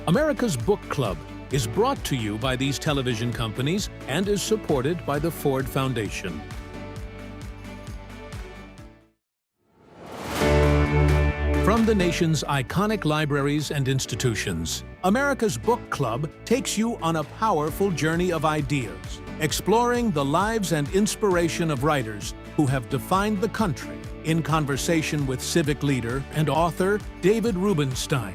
America's Book Club is brought to you by these television companies and is supported by the Ford Foundation. From the nation's iconic libraries and institutions, America's Book Club takes you on a powerful journey of ideas, exploring the lives and inspiration of writers who have defined the country, in conversation with civic leader and author David Rubenstein.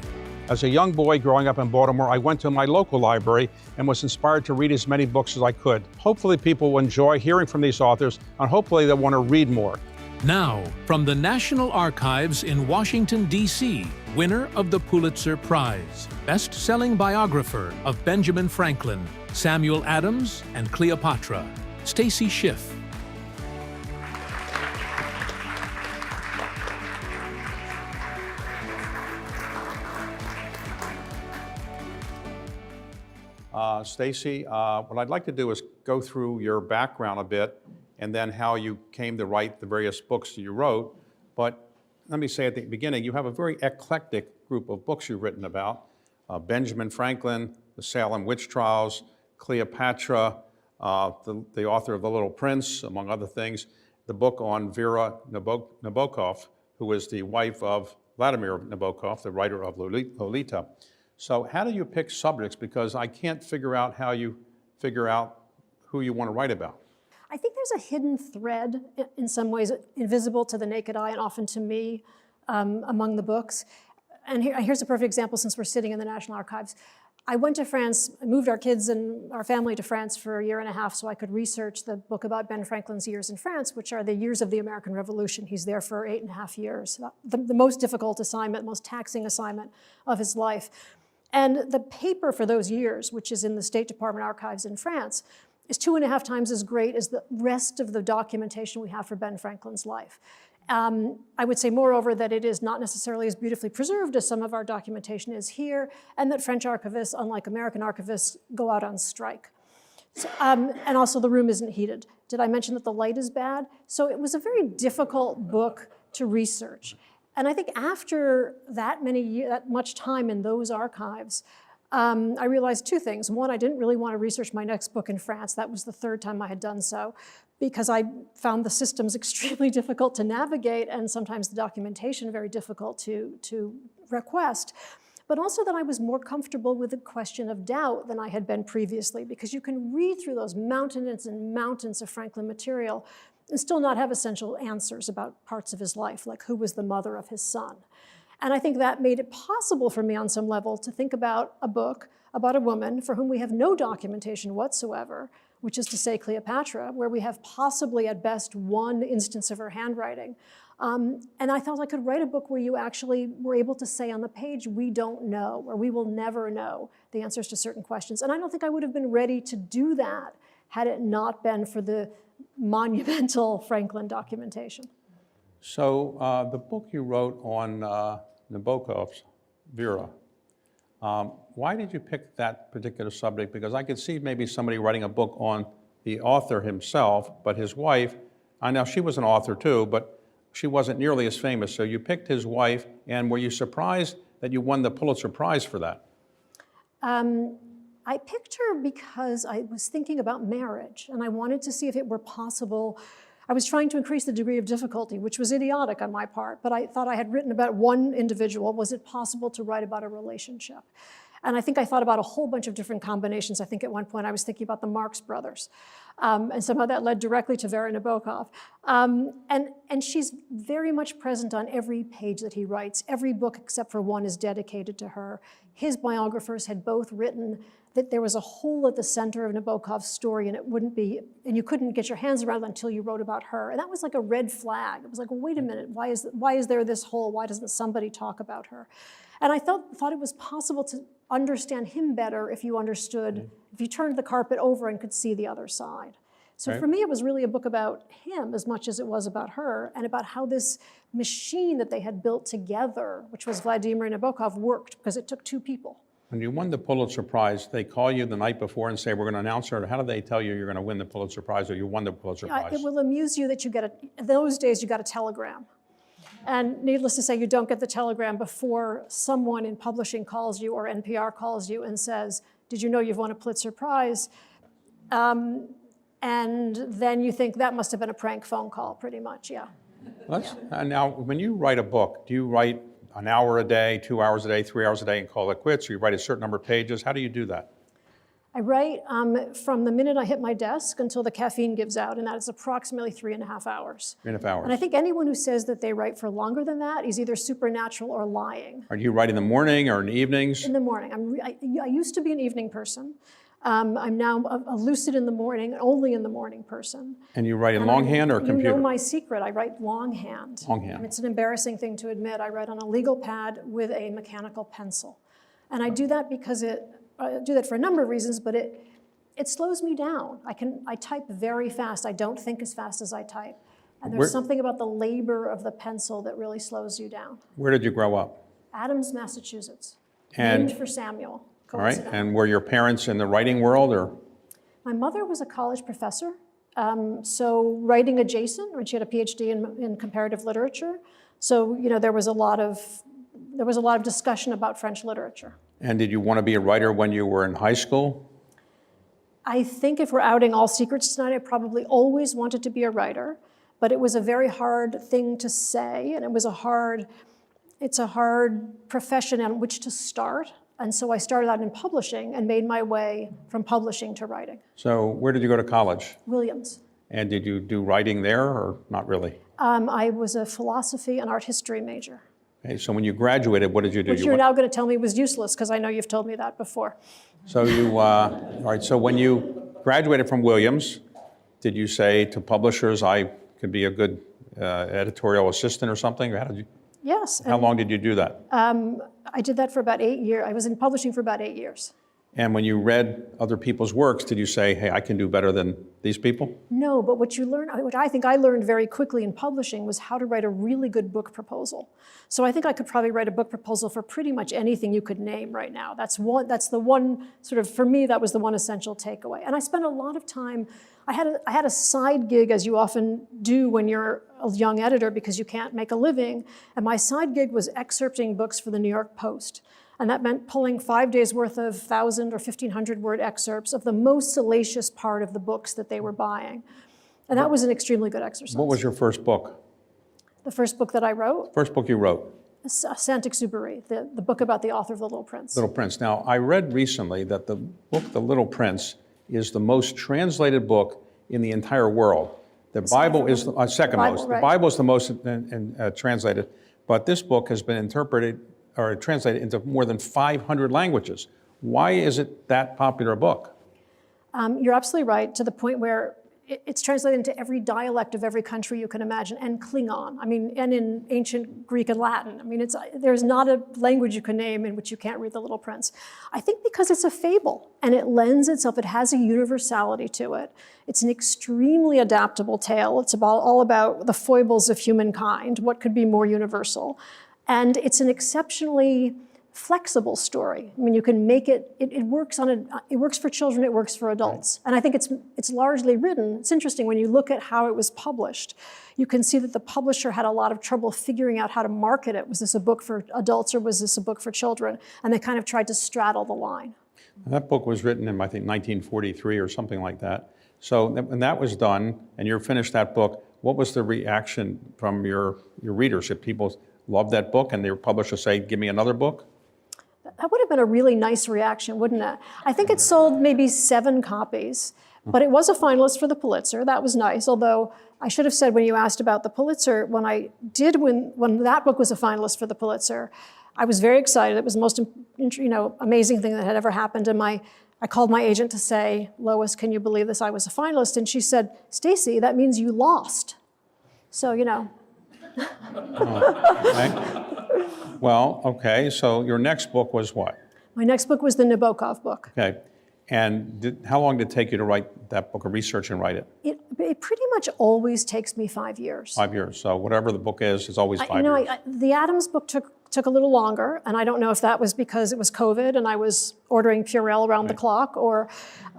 As a young boy growing up in Baltimore, I went to my local library and was inspired to read as many books as I could. Hopefully people will enjoy hearing from these authors, and hopefully they'll want to read more. Now, from the National Archives in Washington, D.C., winner of the Pulitzer Prize, best-selling biographer of Benjamin Franklin, Samuel Adams, and Cleopatra, Stacy Schiff. Stacy, what I'd like to do is go through your background a bit and then how you came to write the various books that you wrote. But let me say at the beginning, you have a very eclectic group of books you've written about. Benjamin Franklin, the Salem witch trials, Cleopatra, the author of The Little Prince, among other things, the book on Vera Nabokov, who was the wife of Vladimir Nabokov, the writer of Lolita. So how do you pick subjects? Because I can't figure out how you figure out who you want to write about. I think there's a hidden thread, in some ways invisible to the naked eye and often to me, among the books. And here's a perfect example since we're sitting in the National Archives. I went to France, moved our kids and our family to France for a year and a half so I could research the book about Ben Franklin's years in France, which are the years of the American Revolution. He's there for 8.5 years, the most difficult assignment, most taxing assignment of his life. And the paper for those years, which is in the State Department archives in France, is 2.5 times as great as the rest of the documentation we have for Ben Franklin's life. I would say, moreover, that it is not necessarily as beautifully preserved as some of our documentation is here, and that French archivists, unlike American archivists, go out on strike. So, and also the room isn't heated. Did I mention that the light is bad? So it was a very difficult book to research. And I think after that much time in those archives, I realized two things. One, I didn't really want to research my next book in France. That was the third time I had done so, because I found the systems extremely difficult to navigate and sometimes the documentation very difficult to request. But also that I was more comfortable with the question of doubt than I had been previously, because you can read through those mountains and mountains of Franklin material and still not have essential answers about parts of his life, like who was the mother of his son. And I think that made it possible for me on some level to think about a book about a woman for whom we have no documentation whatsoever, which is to say Cleopatra, where we have possibly at best one instance of her handwriting. And I thought I could write a book where you actually were able to say on the page, we don't know, or we will never know the answers to certain questions. And I don't think I would have been ready to do that had it not been for the monumental Franklin documentation. So the book you wrote on Nabokov's Vera, why did you pick that particular subject? Because I could see maybe somebody writing a book on the author himself, but his wife, I know she was an author too, but she wasn't nearly as famous. So you picked his wife, and were you surprised that you won the Pulitzer Prize for that? I picked her because I was thinking about marriage, and I wanted to see if it were possible. I was trying to increase the degree of difficulty, which was idiotic on my part, but I thought I had written about one individual. Was it possible to write about a relationship? And I think I thought about a whole bunch of different combinations. I think at one point I was thinking about the Marx Brothers. And somehow that led directly to Vera Nabokov. And she's very much present on every page that he writes. Every book except for one is dedicated to her. His biographers had both written that there was a hole at the center of Nabokov's story and it wouldn't be, and you couldn't get your hands around it until you wrote about her. And that was like a red flag. It was like, well, wait a minute, why is there this hole? Why doesn't somebody talk about her? And I thought it was possible to understand him better if you understood, if you turned the carpet over and could see the other side. So right. For me, it was really a book about him as much as it was about her, and about how this machine that they had built together, which was Vladimir Nabokov, worked, because it took two people. When you won the Pulitzer Prize, they call you the night before and say, we're going to announce her. How do they tell you you're going to win the Pulitzer Prize or you won the Pulitzer Prize? It will amuse you that you get in those days you got a telegram. And needless to say, you don't get the telegram before someone in publishing calls you or NPR calls you and says, did you know you've won a Pulitzer Prize? And then you think that must have been a prank phone call, pretty much, yeah. Now, when you write a book, do you write an hour a day, 2 hours a day, 3 hours a day and call it quits, or you write a certain number of pages? How do you do that? I write from the minute I hit my desk until the caffeine gives out, and that is approximately 3.5 hours. 3.5 hours. And I think anyone who says that they write for longer than that is either supernatural or lying. Are you write in the morning or in the evenings? In the morning. I used to be an evening person. I'm now a lucid in the morning, only in the morning person. And you write in longhand or computer? You know my secret. I write longhand. Longhand. And it's an embarrassing thing to admit. I write on a legal pad with a mechanical pencil. And I do that because I do that for a number of reasons, but it slows me down. I type very fast. I don't think as fast as I type. And there's something about the labor of the pencil that really slows you down. Where did you grow up? Adams, Massachusetts. And, named for Samuel. All right, and were your parents in the writing world, or? My mother was a college professor, so writing adjacent, when she had a PhD in comparative literature. So, you know, there was a lot of discussion about French literature. And did you want to be a writer when you were in high school? I think if we're outing all secrets tonight, I probably always wanted to be a writer, but it was a very hard thing to say, and it's a hard profession on which to start. And so I started out in publishing and made my way from publishing to writing. So where did you go to college? Williams. And did you do writing there or not really? I was a philosophy and art history major. Okay, so when you graduated, what did you do? Which you're now going to tell me was useless, because I know you've told me that before. So all right, so when you graduated from Williams, did you say to publishers, I could be a good editorial assistant or something? Or how did you? Yes. How long did you do that? I did that for about 8 years. I was in publishing for about 8 years. And when you read other people's works, did you say, hey, I can do better than these people? No, but what I think I learned very quickly in publishing was how to write a really good book proposal. So I think I could probably write a book proposal for pretty much anything you could name right now. That's the one sort of, for me, that was the one essential takeaway. And I spent a lot of time, I had a side gig, as you often do when you're a young editor because you can't make a living. And my side gig was excerpting books for the New York Post. And that meant pulling 5 days worth of 1,000 or 1,500 word excerpts of the most salacious part of the books that they were buying. And that was an extremely good exercise. What was your first book? The first book that I wrote? First book you wrote? Saint-Exupéry, the book about the author of The Little Prince. Little Prince. Now, I read recently that the book, The Little Prince, is the most translated book in the entire world. The Bible is the second most. Right. The Bible is the most translated, but this book has been translated into more than 500 languages. Why is it that popular a book? You're absolutely right, to the point where it's translated into every dialect of every country you can imagine, and Klingon, and in ancient Greek and Latin. There's not a language you can name in which you can't read The Little Prince. I think because it's a fable, and it lends itself, it has a universality to it. It's an extremely adaptable tale. It's all about the foibles of humankind. What could be more universal? And it's an exceptionally flexible story. You can make it works it works for children, it works for adults. And I think it's largely written. It's interesting when you look at how it was published, you can see that the publisher had a lot of trouble figuring out how to market it. Was this a book for adults or was this a book for children? And they kind of tried to straddle the line. That book was written in, I think, 1943 or something like that. So when that was done and you finished that book, what was the reaction from your readers? Did people love that book and their publisher say, give me another book? That would have been a really nice reaction, wouldn't it? I think it sold maybe 7 copies, but it was a finalist for the Pulitzer. That was nice, although I should have said when you asked about the Pulitzer, when that book was a finalist for the Pulitzer, I was very excited. It was the most amazing thing that had ever happened. And I called my agent to say, Lois, can you believe this? I was a finalist. And she said, Stacy, that means you lost. So, Okay. Well, okay, so your next book was what? My next book was the Nabokov book. Okay, and how long did it take you to write that book, or research and write it? It pretty much always takes me 5 years. 5 years, so whatever the book is, it's always 5 years. The Adams book took took a little longer, and I don't know if that was because it was COVID and I was ordering Purell around the clock, or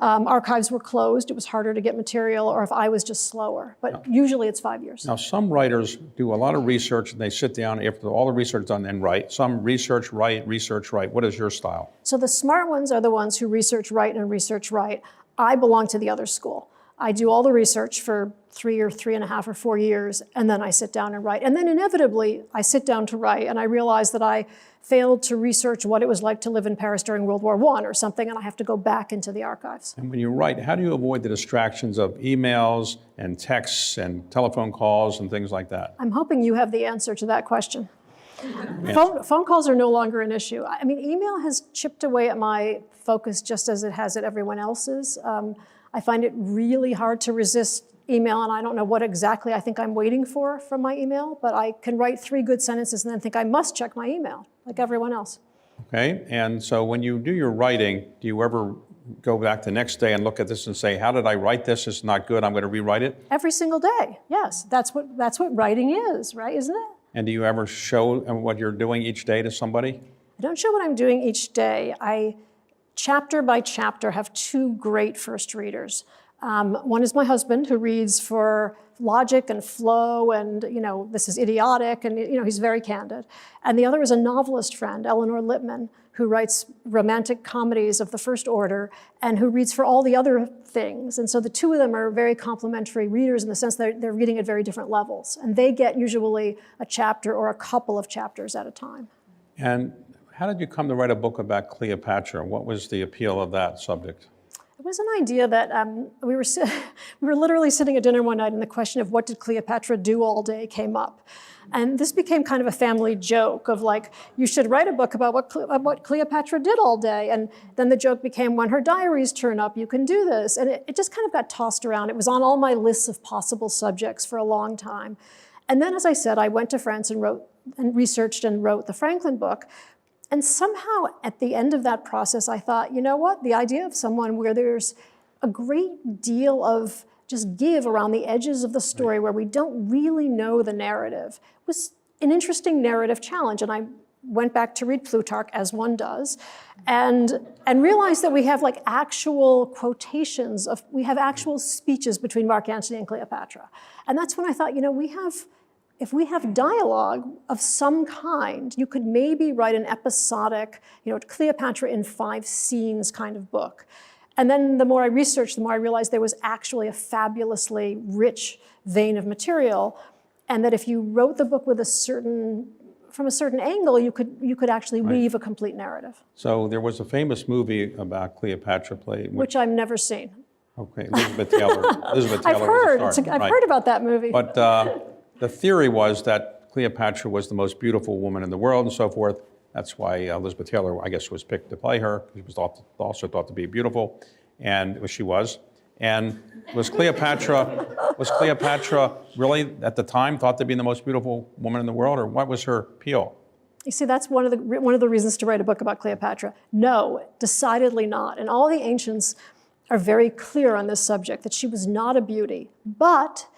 archives were closed, it was harder to get material, or if I was just slower. But usually it's 5 years. Now, some writers do a lot of research and they sit down after all the research done and write. Some research, write, research, write. What is your style? So the smart ones are the ones who research, write, and research, write. I belong to the other school. I do all the research for 3 or 3.5 or 4 years, and then I sit down and write. And then inevitably, I sit down to write, and I realize that I failed to research what it was like to live in Paris during World War I or something, and I have to go back into the archives. And when you write, how do you avoid the distractions of emails and texts and telephone calls and things like that? I'm hoping you have the answer to that question. Phone calls are no longer an issue. I mean, email has chipped away at my focus just as it has at everyone else's. I find it really hard to resist email, and I don't know what exactly I think I'm waiting for from my email, but I can write 3 good sentences and then think I must check my email, like everyone else. Okay, and so when you do your writing, do you ever go back the next day and look at this and say, how did I write this? It's not good, I'm going to rewrite it? Every single day, yes. That's what writing is, right, isn't it? And do you ever show what you're doing each day to somebody? I don't show what I'm doing each day. I, chapter by chapter, have 2 great first readers. One is my husband, who reads for logic and flow and, this is idiotic, and, he's very candid. And the other is a novelist friend, Eleanor Lippman, who writes romantic comedies of the first order and who reads for all the other things. And so the 2 of them are very complementary readers in the sense that they're reading at very different levels. And they get usually a chapter or a couple of chapters at a time. And how did you come to write a book about Cleopatra? What was the appeal of that subject? It was an idea that we were literally sitting at dinner one night, and the question of what did Cleopatra do all day came up. And this became kind of a family joke of like, you should write a book about what Cleopatra did all day. And then the joke became, when her diaries turn up, you can do this. And it just kind of got tossed around. It was on all my lists of possible subjects for a long time. And then, as I said, I went to France and researched and wrote the Franklin book. And somehow at the end of that process, I thought, you know what? The idea of someone where there's a great deal of just give around the edges of the story where we don't really know the narrative was an interesting narrative challenge. And I went back to read Plutarch, as one does, and realized that we have like actual quotations we have actual speeches between Mark Antony and Cleopatra. And that's when I thought, if we have dialogue of some kind, you could maybe write an episodic, Cleopatra in 5 scenes kind of book. And then the more I researched, the more I realized there was actually a fabulously rich vein of material, and that if you wrote the book with from a certain angle, you could actually weave a complete narrative. So there was a famous movie about Cleopatra played, which I've never seen. Okay, Elizabeth Taylor. I've heard about that movie. But the theory was that Cleopatra was the most beautiful woman in the world and so forth. That's why Elizabeth Taylor, I guess, was picked to play her. She was also thought to be beautiful, and she was. And was Cleopatra really, at the time, thought to be the most beautiful woman in the world, or what was her appeal? You see, that's one of the reasons to write a book about Cleopatra. No, decidedly not. And all the ancients are very clear on this subject, that she was not a beauty. But,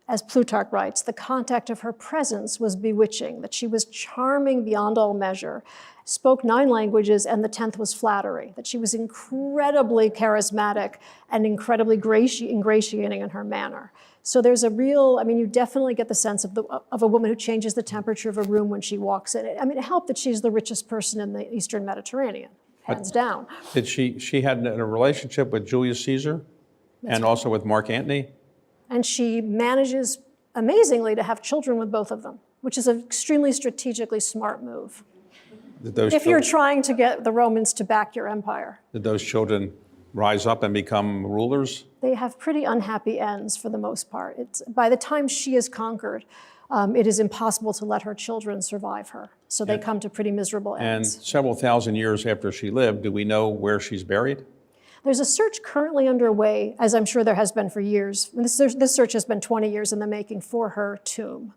as Plutarch writes, the contact of her presence was bewitching, that she was charming beyond all measure, spoke 9 languages, and the 10th was flattery, that she was incredibly charismatic and incredibly ingratiating in her manner. So there's a real, you definitely get the sense of a woman who changes the temperature of a room when she walks in. It helped that she's the richest person in the Eastern Mediterranean, hands down. Did she had a relationship with Julius Caesar and also with Mark Antony? And she manages amazingly to have children with both of them, which is an extremely strategically smart move. If you're trying to get the Romans to back your empire. Did those children rise up and become rulers? They have pretty unhappy ends for the most part. By the time she is conquered, it is impossible to let her children survive her. So they come to pretty miserable ends. And several thousand years after she lived, do we know where she's buried? There's a search currently underway, as I'm sure there has been for years. This search has been 20 years in the making for her tomb.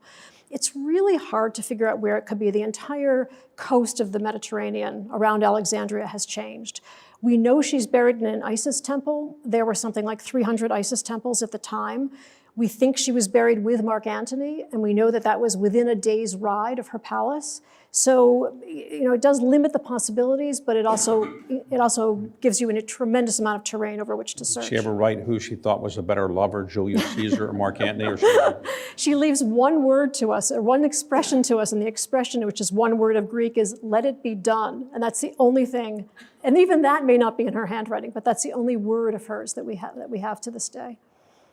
It's really hard to figure out where it could be. The entire coast of the Mediterranean around Alexandria has changed. We know she's buried in an Isis temple. There were something like 300 Isis temples at the time. We think she was buried with Mark Antony, and we know that that was within a day's ride of her palace. So, it does limit the possibilities, but it also gives you a tremendous amount of terrain over which to search. Did she ever write who she thought was a better lover, Julius Caesar or Mark Antony? Or she leaves one word to us, or one expression to us, and the expression, which is one word of Greek, is "let it be done." And that's the only thing, and even that may not be in her handwriting, but that's the only word of hers that we have to this day.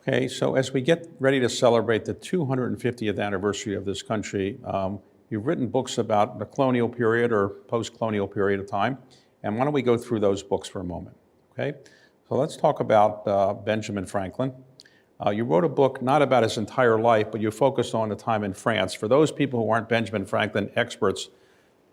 Okay, so as we get ready to celebrate the 250th anniversary of this country, you've written books about the colonial period or post-colonial period of time, and why don't we go through those books for a moment, okay? So let's talk about Benjamin Franklin. You wrote a book not about his entire life, but you focused on the time in France. For those people who aren't Benjamin Franklin experts,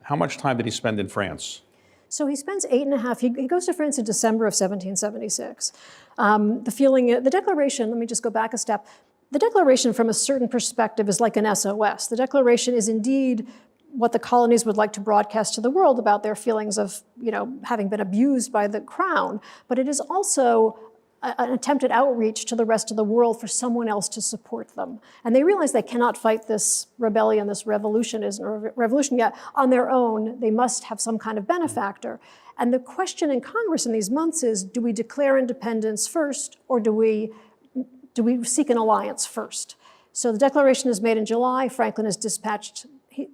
how much time did he spend in France? So he spends 8.5, he goes to France in December of 1776. The Declaration, let me just go back a step. The Declaration, from a certain perspective, is like an SOS. The Declaration is indeed what the colonies would like to broadcast to the world about their feelings of, having been abused by the crown. But it is also an attempted outreach to the rest of the world for someone else to support them. And they realize they cannot fight this rebellion, this revolution yet on their own. They must have some kind of benefactor. And the question in Congress in these months is, do we declare independence first, or do we seek an alliance first? So the declaration is made in July. Franklin is dispatched.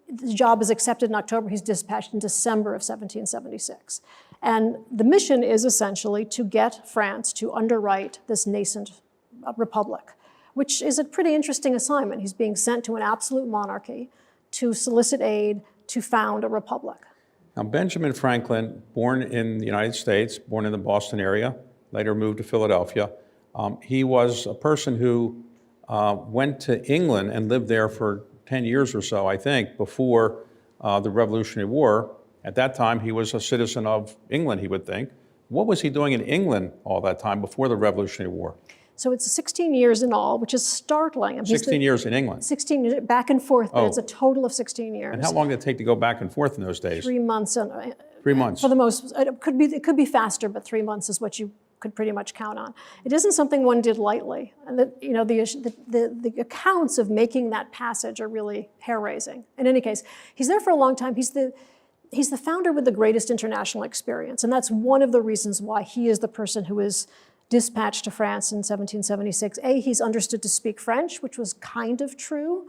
The job is accepted in October. He's dispatched in December of 1776. And the mission is essentially to get France to underwrite this nascent republic, which is a pretty interesting assignment. He's being sent to an absolute monarchy to solicit aid to found a republic. Now, Benjamin Franklin, born in the United States, born in the Boston area, later moved to Philadelphia. He was a person who went to England and lived there for 10 years or so, I think, before the Revolutionary War. At that time, he was a citizen of England, he would think. What was he doing in England all that time before the Revolutionary War? So it's 16 years in all, which is startling. 16 years in England? 16 years, back and forth, but it's a total of 16 years. And how long did it take to go back and forth in those days? 3 months. 3 months? For the most, it could be faster, but 3 months is what you could pretty much count on. It isn't something one did lightly. And the accounts of making that passage are really hair-raising. In any case, he's there for a long time. He's the founder with the greatest international experience, and that's one of the reasons why he is the person who is dispatched to France in 1776. A, he's understood to speak French, which was kind of true.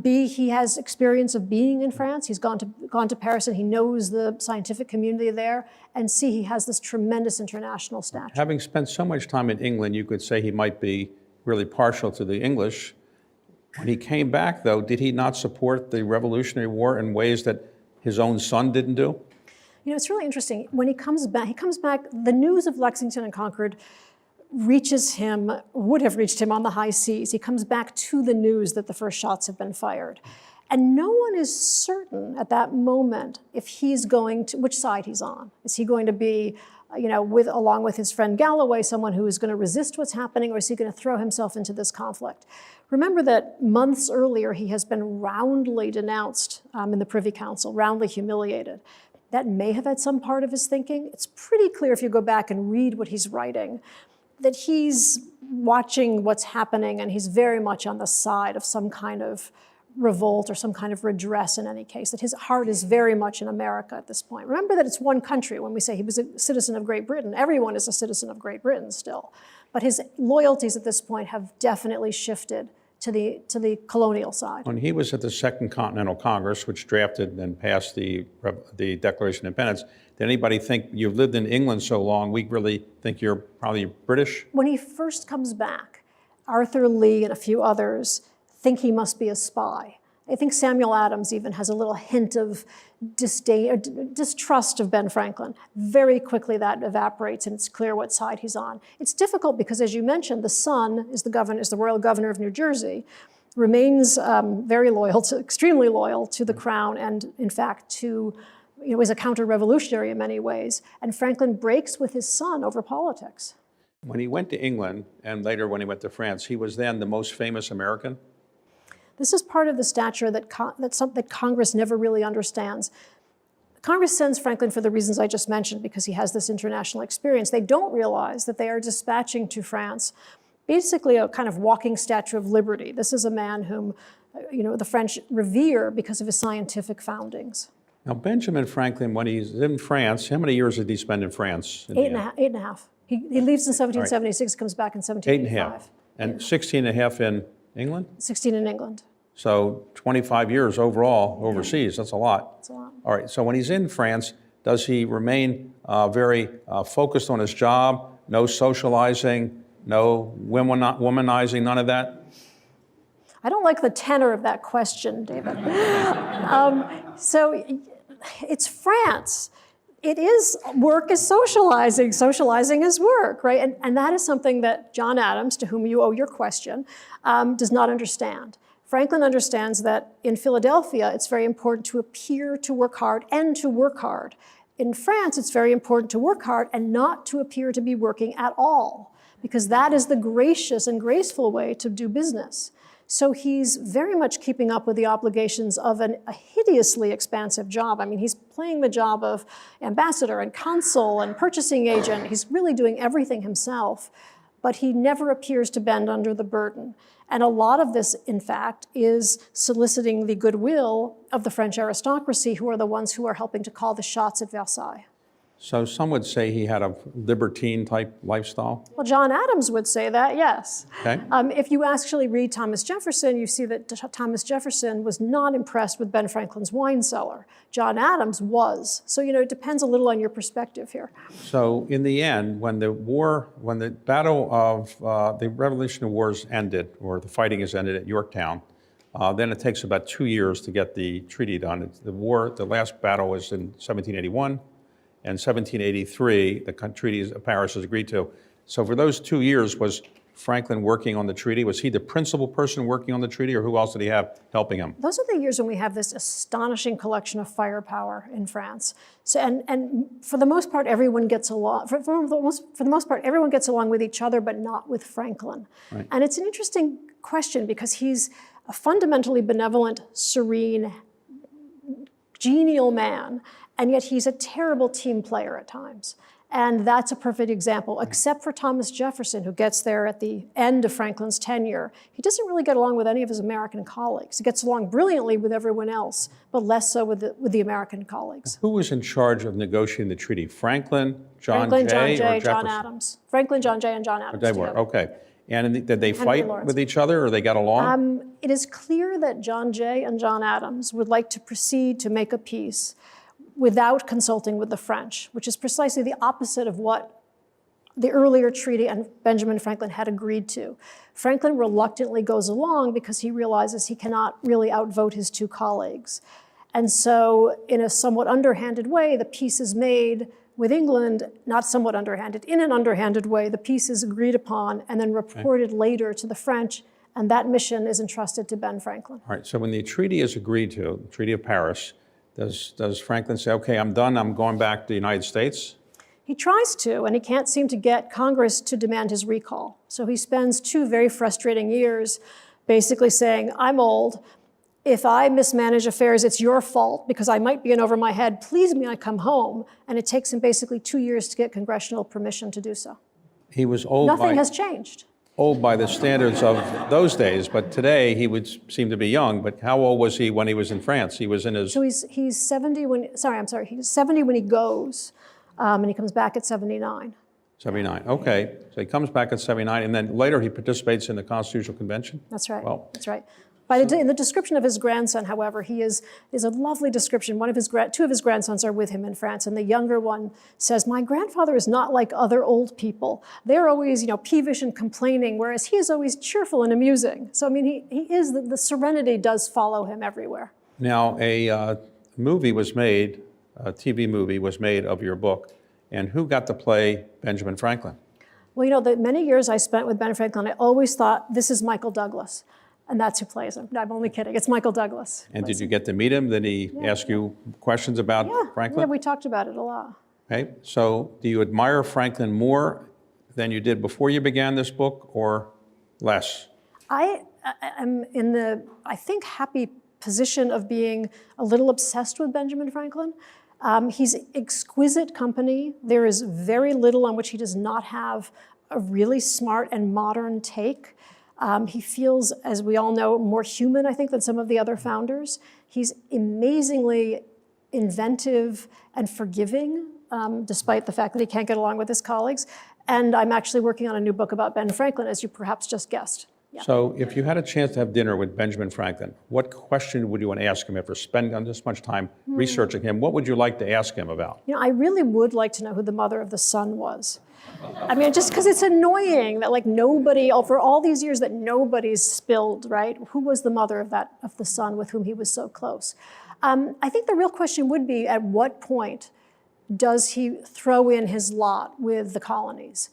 B, he has experience of being in France. He's gone to Paris and he knows the scientific community there. And C, he has this tremendous international stature. Having spent so much time in England, you could say he might be really partial to the English. When he came back, though, did he not support the Revolutionary War in ways that his own son didn't do? It's really interesting. When he comes back, the news of Lexington and Concord would have reached him on the high seas. He comes back to the news that the first shots have been fired. And no one is certain at that moment if he's going to, which side he's on. Is he going to be, along with his friend Galloway, someone who is going to resist what's happening, or is he going to throw himself into this conflict? Remember that months earlier, he has been roundly denounced in the Privy Council, roundly humiliated. That may have had some part of his thinking. It's pretty clear if you go back and read what he's writing, that he's watching what's happening and he's very much on the side of some kind of revolt or some kind of redress in any case, that his heart is very much in America at this point. Remember that it's one country. When we say he was a citizen of Great Britain, everyone is a citizen of Great Britain still. But his loyalties at this point have definitely shifted to the colonial side. When he was at the Second Continental Congress, which drafted and passed the Declaration of Independence, did anybody think, you've lived in England so long, we really think you're probably British? When he first comes back, Arthur Lee and a few others think he must be a spy. I think Samuel Adams even has a little hint of disdain or distrust of Ben Franklin. Very quickly that evaporates and it's clear what side he's on. It's difficult because, as you mentioned, the son is the royal governor of New Jersey, remains very loyal, extremely loyal to the crown, and in fact is a counter-revolutionary in many ways. And Franklin breaks with his son over politics. When he went to England, and later when he went to France, he was then the most famous American? This is part of the stature that Congress never really understands. Congress sends Franklin for the reasons I just mentioned, because he has this international experience. They don't realize that they are dispatching to France basically a kind of walking Statue of Liberty. This is a man whom the French revere because of his scientific foundings. Now, Benjamin Franklin, when he's in France, how many years did he spend in France? Eight and a half. He leaves in 1776, comes back in 1785. 8.5. And 16 and a half in England? 16 in England. So 25 years overall overseas. That's a lot. That's a lot. All right. So when he's in France, does he remain very focused on his job? No socializing, no womanizing, none of that? I don't like the tenor of that question, David. So it's France. It is, work is socializing, socializing is work, right? And that is something that John Adams, to whom you owe your question, does not understand. Franklin understands that in Philadelphia, it's very important to appear to work hard and to work hard. In France, it's very important to work hard and not to appear to be working at all, because that is the gracious and graceful way to do business. So he's very much keeping up with the obligations of a hideously expansive job. I mean, he's playing the job of ambassador and consul and purchasing agent. He's really doing everything himself, but he never appears to bend under the burden. And a lot of this, in fact, is soliciting the goodwill of the French aristocracy, who are the ones who are helping to call the shots at Versailles. So some would say he had a libertine-type lifestyle? Well, John Adams would say that, yes. Okay. If you actually read Thomas Jefferson, you see that Thomas Jefferson was not impressed with Ben Franklin's wine cellar. John Adams was. So, it depends a little on your perspective here. So in the end, when the battle of the Revolutionary Wars ended, or the fighting is ended at Yorktown, then it takes about 2 years to get the treaty done. The last battle was in 1781. And 1783, the Treaty of Paris was agreed to. So for those 2 years, was Franklin working on the treaty? Was he the principal person working on the treaty, or who else did he have helping him? Those are the years when we have this astonishing collection of firepower in France. So, and for the most part, everyone gets along. For the most part, everyone gets along with each other, but not with Franklin. Right. And it's an interesting question because he's a fundamentally benevolent, serene, genial man. And yet he's a terrible team player at times. And that's a perfect example, except for Thomas Jefferson, who gets there at the end of Franklin's tenure. He doesn't really get along with any of his American colleagues. He gets along brilliantly with everyone else, but less so with the American colleagues. Who was in charge of negotiating the treaty? Franklin, John Jay, or Jefferson? John Adams. Franklin, John Jay, and John Adams. They were, okay. And did they fight with each other, or they got along? It is clear that John Jay and John Adams would like to proceed to make a peace without consulting with the French, which is precisely the opposite of what the earlier treaty and Benjamin Franklin had agreed to. Franklin reluctantly goes along because he realizes he cannot really outvote his two colleagues. And so in a somewhat underhanded way, the peace is made with England, not somewhat underhanded, in an underhanded way, the peace is agreed upon and then reported later to the French, and that mission is entrusted to Ben Franklin. All right, so when the treaty is agreed to, the Treaty of Paris, does Franklin say, okay, I'm done, I'm going back to the United States? He tries to, and he can't seem to get Congress to demand his recall. So he spends 2 very frustrating years basically saying, I'm old. If I mismanage affairs, it's your fault because I might be in over my head. Please may I come home? And it takes him basically 2 years to get congressional permission to do so. He was old. Nothing has changed. Old by the standards of those days, but today he would seem to be young. But how old was he when he was in France? He was in his... So he's 70 when, he's 70 when he goes, and he comes back at 79. 79, okay. So he comes back at 79, and then later he participates in the Constitutional Convention? That's right, well, that's right. In the description of his grandson, however, is a lovely description. 2 of his grandsons are with him in France, and the younger one says, my grandfather is not like other old people. They're always, peevish and complaining, whereas he is always cheerful and amusing. So, I mean, the serenity does follow him everywhere. Now, a movie was made, a TV movie was made of your book, and who got to play Benjamin Franklin? Well, the many years I spent with Ben Franklin, I always thought, this is Michael Douglas. And that's who plays him. No, I'm only kidding. It's Michael Douglas. And did you get to meet him? Did he ask you questions about Franklin? Yeah, we talked about it a lot. Okay, so do you admire Franklin more than you did before you began this book, or less? I am in the, I think, happy position of being a little obsessed with Benjamin Franklin. He's exquisite company. There is very little on which he does not have a really smart and modern take. He feels, as we all know, more human, I think, than some of the other founders. He's amazingly inventive and forgiving, despite the fact that he can't get along with his colleagues. And I'm actually working on a new book about Ben Franklin, as you perhaps just guessed. Yeah. So if you had a chance to have dinner with Benjamin Franklin, what question would you want to ask him after spending this much time researching him? What would you like to ask him about? I really would like to know who the mother of the sun was. I mean, just because it's annoying that like nobody, for all these years that nobody's spilled, right? Who was the mother of the son with whom he was so close? I think the real question would be, at what point does he throw in his lot with the colonies?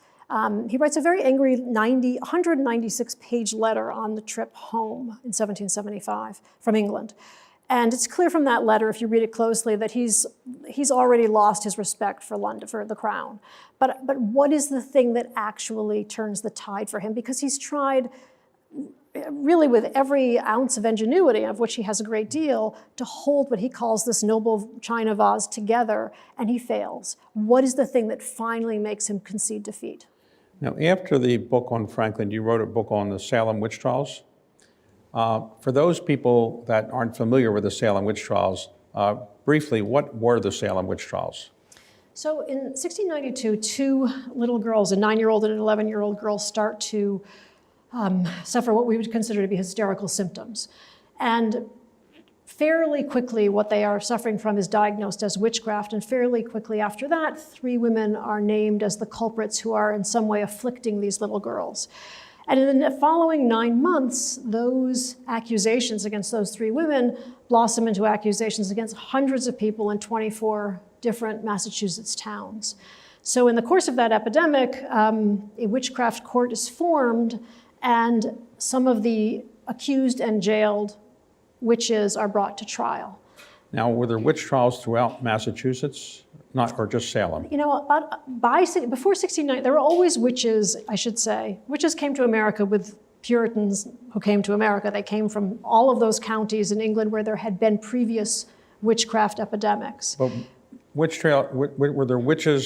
He writes a very angry 196-page letter on the trip home in 1775 from England. And it's clear from that letter, if you read it closely, that he's already lost his respect for London, for the crown. But what is the thing that actually turns the tide for him? Because he's tried really with every ounce of ingenuity, of which he has a great deal, to hold what he calls this noble china vase together, and he fails. What is the thing that finally makes him concede defeat? Now, after the book on Franklin, you wrote a book on the Salem witch trials. For those people that aren't familiar with the Salem witch trials, briefly, what were the Salem witch trials? So in 1692, two little girls, a 9-year-old and an 11-year-old girl, start to suffer what we would consider to be hysterical symptoms. And fairly quickly, what they are suffering from is diagnosed as witchcraft, and fairly quickly after that, 3 women are named as the culprits who are in some way afflicting these little girls. And in the following 9 months, those accusations against those 3 women blossom into accusations against hundreds of people in 24 different Massachusetts towns. So in the course of that epidemic, a witchcraft court is formed, and some of the accused and jailed witches are brought to trial. Now, were there witch trials throughout Massachusetts, or just Salem? Before 1690, there were always witches, I should say. Witches came to America with Puritans who came to America. They came from all of those counties in England where there had been previous witchcraft epidemics. But were there witch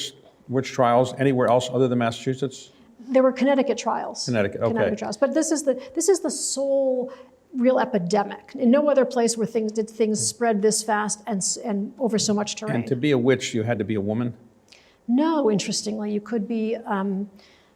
trials anywhere else other than Massachusetts? There were Connecticut trials. Connecticut, okay. Connecticut trials. But this is the sole real epidemic. In no other place where things spread this fast and over so much terrain. And to be a witch, you had to be a woman? No, interestingly, you could be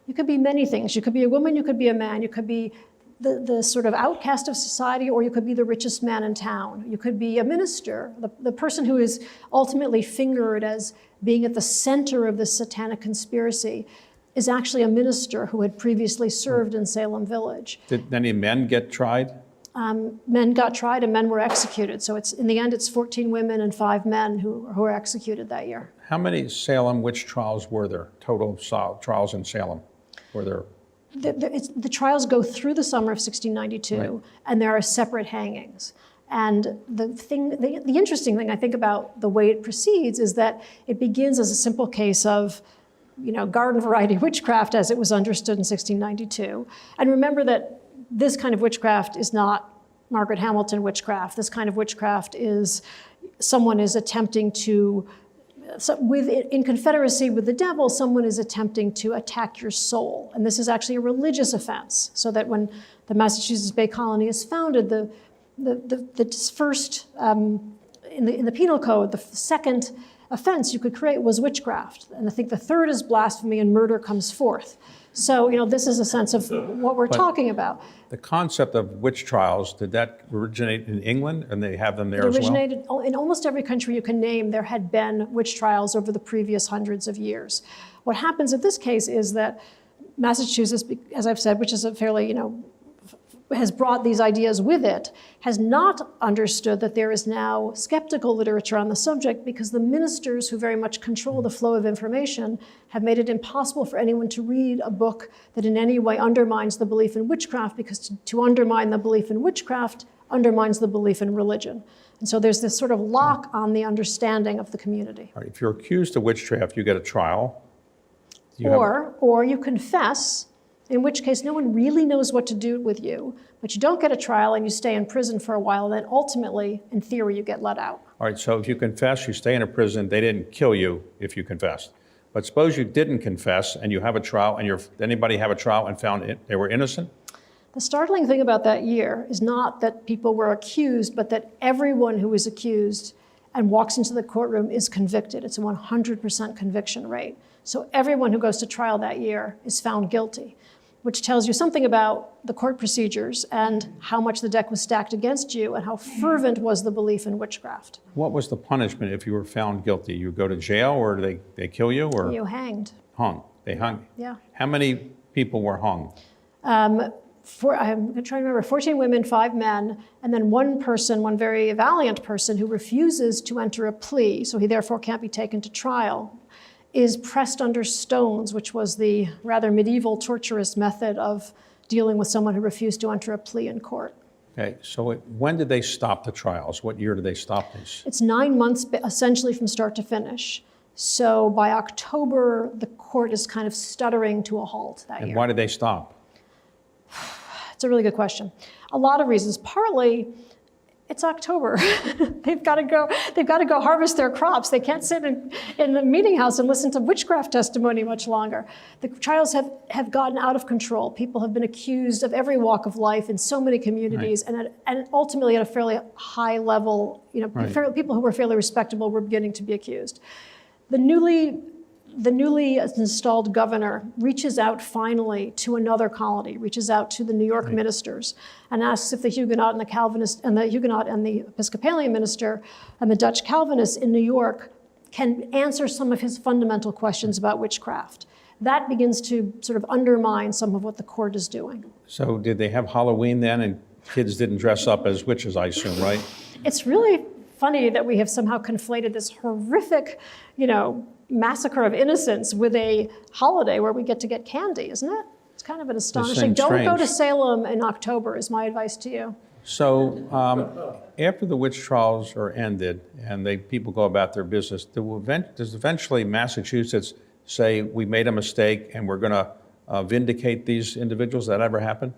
many things. You could be a woman, you could be a man, you could be the sort of outcast of society, or you could be the richest man in town. You could be a minister, the person who is ultimately fingered as being at the center of this satanic conspiracy is actually a minister who had previously served in Salem Village. Did any men get tried? Men got tried and men were executed. So in the end, it's 14 women and 5 men who were executed that year. How many Salem witch trials were there, total trials in Salem? Were there? The trials go through the summer of 1692, right, and there are separate hangings. And the interesting thing I think about the way it proceeds is that it begins as a simple case of garden variety witchcraft as it was understood in 1692. And remember that this kind of witchcraft is not Margaret Hamilton witchcraft. This kind of witchcraft is someone is attempting to, in confederacy with the devil, someone is attempting to attack your soul. And this is actually a religious offense, so that when the Massachusetts Bay Colony is founded, the first, in the penal code, the second offense you could create was witchcraft. And I think the third is blasphemy, and murder comes fourth. So, this is a sense of what we're talking about. The concept of witch trials, did that originate in England, and they have them there as well? It originated in almost every country you can name. There had been witch trials over the previous hundreds of years. What happens in this case is that Massachusetts, as I've said, which is a fairly, has brought these ideas with it, has not understood that there is now skeptical literature on the subject, because the ministers who very much control the flow of information have made it impossible for anyone to read a book that in any way undermines the belief in witchcraft, because to undermine the belief in witchcraft undermines the belief in religion. And so there's this sort of lock on the understanding of the community. All right, if you're accused of witchcraft, you get a trial. Or you confess, in which case no one really knows what to do with you, but you don't get a trial and you stay in prison for a while, and then ultimately, in theory, you get let out. All right, so if you confess, you stay in a prison, they didn't kill you if you confessed. But suppose you didn't confess and you have a trial, and anybody have a trial and found they were innocent? The startling thing about that year is not that people were accused, but that everyone who is accused and walks into the courtroom is convicted. It's a 100% conviction rate. So everyone who goes to trial that year is found guilty, which tells you something about the court procedures and how much the deck was stacked against you and how fervent was the belief in witchcraft. What was the punishment if you were found guilty? You go to jail, or they kill you, or? You hanged. Hung. They hung. Yeah. How many people were hung? I'm trying to remember, 14 women, 5 men, and then one person, one very valiant person who refuses to enter a plea, so he therefore can't be taken to trial, is pressed under stones, which was the rather medieval torturous method of dealing with someone who refused to enter a plea in court. Okay, so when did they stop the trials? What year did they stop these? It's 9 months essentially from start to finish. So by October, the court is kind of stuttering to a halt that year. And why did they stop? It's a really good question. A lot of reasons. Partly, it's October. They've got to go harvest their crops. They can't sit in the meeting house and listen to witchcraft testimony much longer. The trials have gotten out of control. People have been accused of every walk of life in so many communities, right. and ultimately at a fairly high level, right. People who were fairly respectable were beginning to be accused. The newly installed governor reaches out finally to another colony, reaches out to the New York right. ministers, and asks if the Huguenot and the Calvinist and the Huguenot and the Episcopalian minister and the Dutch Calvinists in New York can answer some of his fundamental questions about witchcraft. That begins to sort of undermine some of what the court is doing. So did they have Halloween then, and kids didn't dress up as witches, I assume, right? It's really funny that we have somehow conflated this horrific, massacre of innocence with a holiday where we get to get candy, isn't it? It's kind of an astonishing. Don't go to Salem in October is my advice to you. So after the witch trials are ended and people go about their business, does eventually Massachusetts say we made a mistake and we're going to vindicate these individuals? Did that ever happen?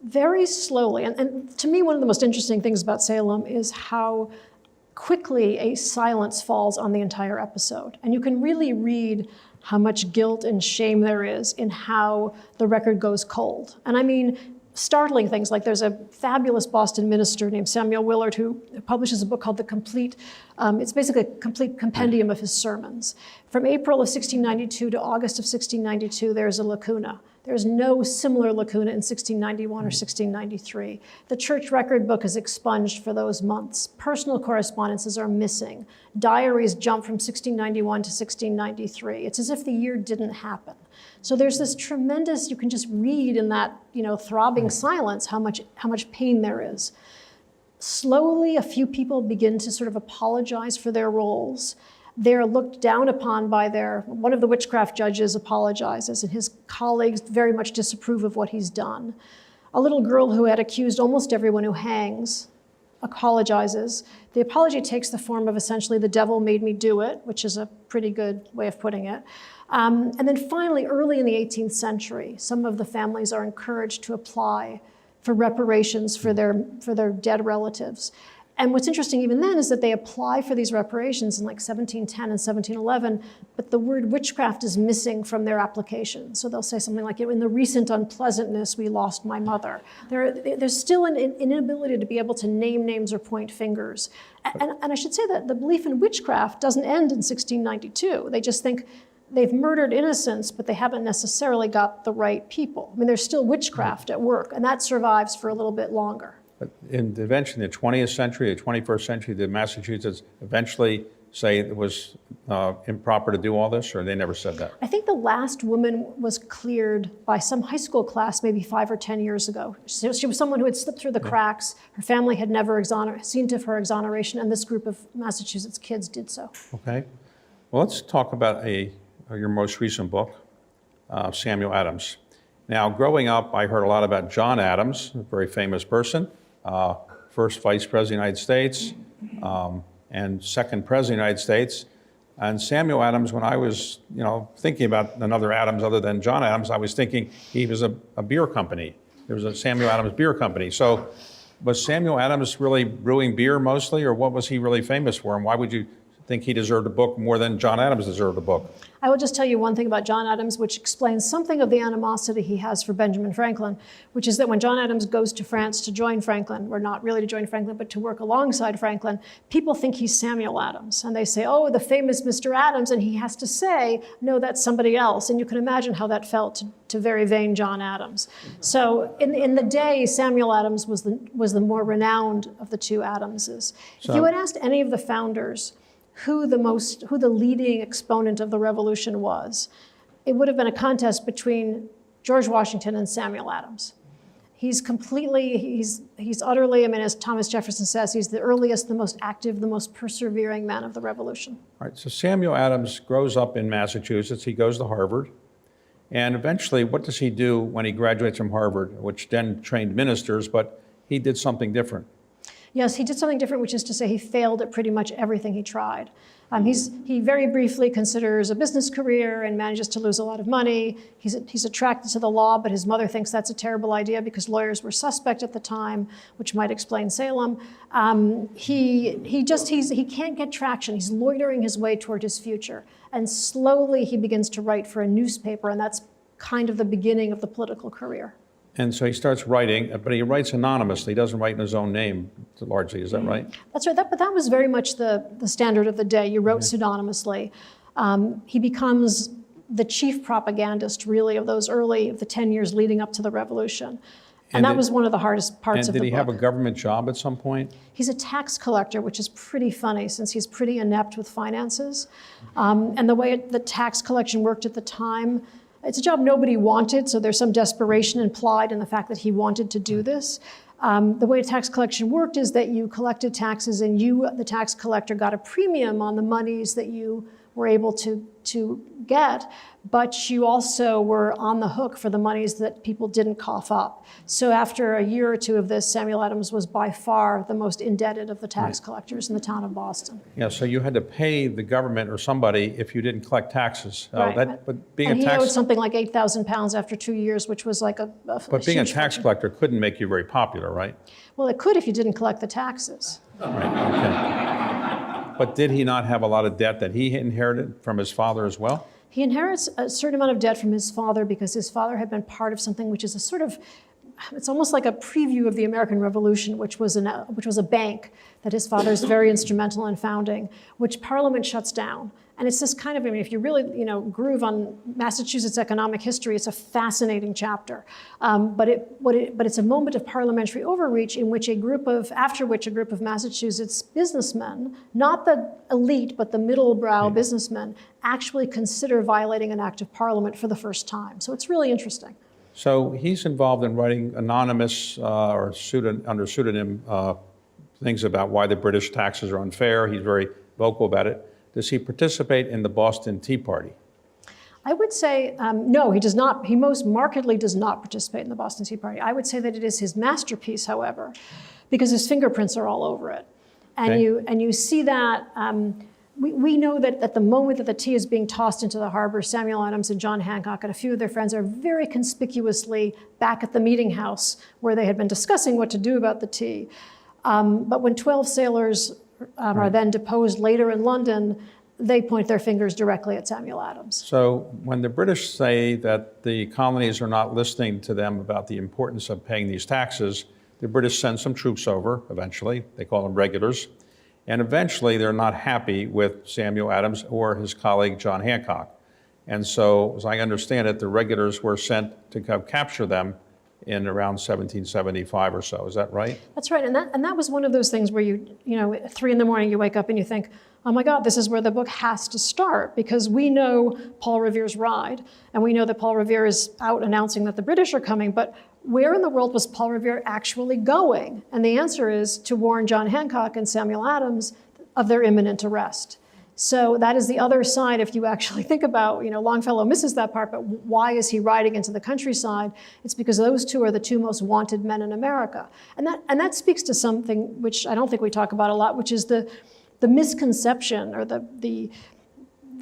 Very slowly. And to me, one of the most interesting things about Salem is how quickly a silence falls on the entire episode. And you can really read how much guilt and shame there is in how the record goes cold. And I mean, startling things, like there's a fabulous Boston minister named Samuel Willard who publishes a book called it's basically a complete compendium of his sermons. From April of 1692 to August of 1692, there's a lacuna. There's no similar lacuna in 1691 or 1693. The church record book is expunged for those months. Personal correspondences are missing. Diaries jump from 1691 to 1693. It's as if the year didn't happen. So there's this tremendous, you can just read in that, throbbing silence how much pain there is. Slowly, a few people begin to sort of apologize for their roles. They're looked down upon by one of the witchcraft judges apologizes, and his colleagues very much disapprove of what he's done. A little girl who had accused almost everyone who hangs apologizes. The apology takes the form of essentially the devil made me do it, which is a pretty good way of putting it. And then finally, early in the 18th century, some of the families are encouraged to apply for reparations for their dead relatives. And what's interesting even then is that they apply for these reparations in like 1710 and 1711, but the word witchcraft is missing from their application. So they'll say something like, in the recent unpleasantness, we lost my mother. There's still an inability to be able to name names or point fingers. And I should say that the belief in witchcraft doesn't end in 1692. They just think they've murdered innocents, but they haven't necessarily got the right people. I mean, there's still witchcraft at work, and that survives for a little bit longer. But eventually, in the 20th century, the 21st century, did Massachusetts eventually say it was improper to do all this, or they never said that? I think the last woman was cleared by some high school class maybe 5 or 10 years ago. So she was someone who had slipped through the cracks. Her family had never seen to her exoneration, and this group of Massachusetts kids did so. Okay. Well, let's talk about your most recent book, Samuel Adams. Now, growing up, I heard a lot about John Adams, a very famous person. First Vice President of the United States, and second President of the United States. And Samuel Adams, when I was, thinking about another Adams other than John Adams, I was thinking he was a beer company. There was a Samuel Adams Beer Company. So was Samuel Adams really brewing beer mostly, or what was he really famous for? And why would you think he deserved a book more than John Adams deserved a book. I will just tell you one thing about John Adams, which explains something of the animosity he has for Benjamin Franklin, which is that when John Adams goes to France to join Franklin, or not really to join Franklin, but to work alongside Franklin, people think he's Samuel Adams. And they say, oh, the famous Mr. Adams. And he has to say, no, that's somebody else. And you can imagine how that felt to very vain John Adams. So in the day, Samuel Adams was the more renowned of the two Adamses. If you had asked any of the founders who the leading exponent of the revolution was, it would have been a contest between George Washington and Samuel Adams. He's utterly, I mean, as Thomas Jefferson says, he's the earliest, the most active, the most persevering man of the revolution. All right, so Samuel Adams grows up in Massachusetts. He goes to Harvard. And eventually, what does he do when he graduates from Harvard, which then trained ministers, but he did something different? Yes, he did something different, which is to say he failed at pretty much everything he tried. He very briefly considers a business career and manages to lose a lot of money. He's attracted to the law, but his mother thinks that's a terrible idea because lawyers were suspect at the time, which might explain Salem. He can't get traction. He's loitering his way toward his future. And slowly he begins to write for a newspaper, and that's kind of the beginning of the political career. And so he starts writing, but he writes anonymously. He doesn't write in his own name, largely. Is that right? That's right. But that was very much the standard of the day. You wrote pseudonymously. He becomes the chief propagandist, really, of the 10 years leading up to the revolution. And that was one of the hardest parts of the book. And did he have a government job at some point? He's a tax collector, which is pretty funny since he's pretty inept with finances. And the way the tax collection worked at the time, it's a job nobody wanted, so there's some desperation implied in the fact that he wanted to do this. The way tax collection worked is that you collected taxes and you, the tax collector, got a premium on the monies that you were able to get, but you also were on the hook for the monies that people didn't cough up. So after a year or two of this, Samuel Adams was by far the most indebted of the tax collectors in the town of Boston. Yeah, so you had to pay the government or somebody if you didn't collect taxes. Right. But being and a tax, he owed something like 8,000 pounds after 2 years, which was like But being a tax collector couldn't make you very popular, right? Well, it could if you didn't collect the taxes. Right, okay. But did he not have a lot of debt that he inherited from his father as well? He inherits a certain amount of debt from his father because his father had been part of something which is a sort of, it's almost like a preview of the American Revolution, which was a bank that his father is very instrumental in founding, which Parliament shuts down. And it's this kind of, I mean, if you really, groove on Massachusetts economic history, it's a fascinating chapter. But it's a moment of parliamentary overreach after which a group of Massachusetts businessmen, not the elite, but the middle brow businessmen, actually consider violating an act of Parliament for the first time. So it's really interesting. So he's involved in writing anonymous or under pseudonym things about why the British taxes are unfair. He's very vocal about it. Does he participate in the Boston Tea Party? I would say, no, he does not. He most markedly does not participate in the Boston Tea Party. I would say that it is his masterpiece, however, because his fingerprints are all over it. And, Okay. you see that, we know that at the moment that the tea is being tossed into the harbor, Samuel Adams and John Hancock and a few of their friends are very conspicuously back at the meeting house where they had been discussing what to do about the tea. But when 12 sailors are then deposed later in London, they point their fingers directly at Samuel Adams. So when the British say that the colonies are not listening to them about the importance of paying these taxes, the British send some troops over eventually. They call them regulars. And eventually they're not happy with Samuel Adams or his colleague John Hancock. And so, as I understand it, the regulars were sent to capture them in around 1775 or so. Is that right? That's right. And that was one of those things where at 3 in the morning, you wake up and you think, oh my God, this is where the book has to start, because we know Paul Revere's ride, and we know that Paul Revere is out announcing that the British are coming, but where in the world was Paul Revere actually going? And the answer is to warn John Hancock and Samuel Adams of their imminent arrest. So that is the other side, if you actually think about, Longfellow misses that part, but why is he riding into the countryside? It's because those two are the two most wanted men in America. And that speaks to something which I don't think we talk about a lot, which is the misconception or the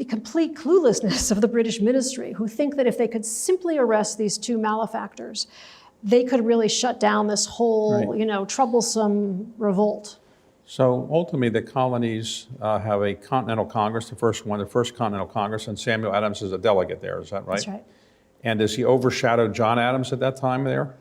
complete cluelessness of the British ministry, who think that if they could simply arrest these two malefactors, they could really shut down this whole, troublesome revolt. So ultimately, the colonies have a Continental Congress, the first Continental Congress, and Samuel Adams is a delegate there, is that right? That's right. And does he overshadow John Adams at that time there?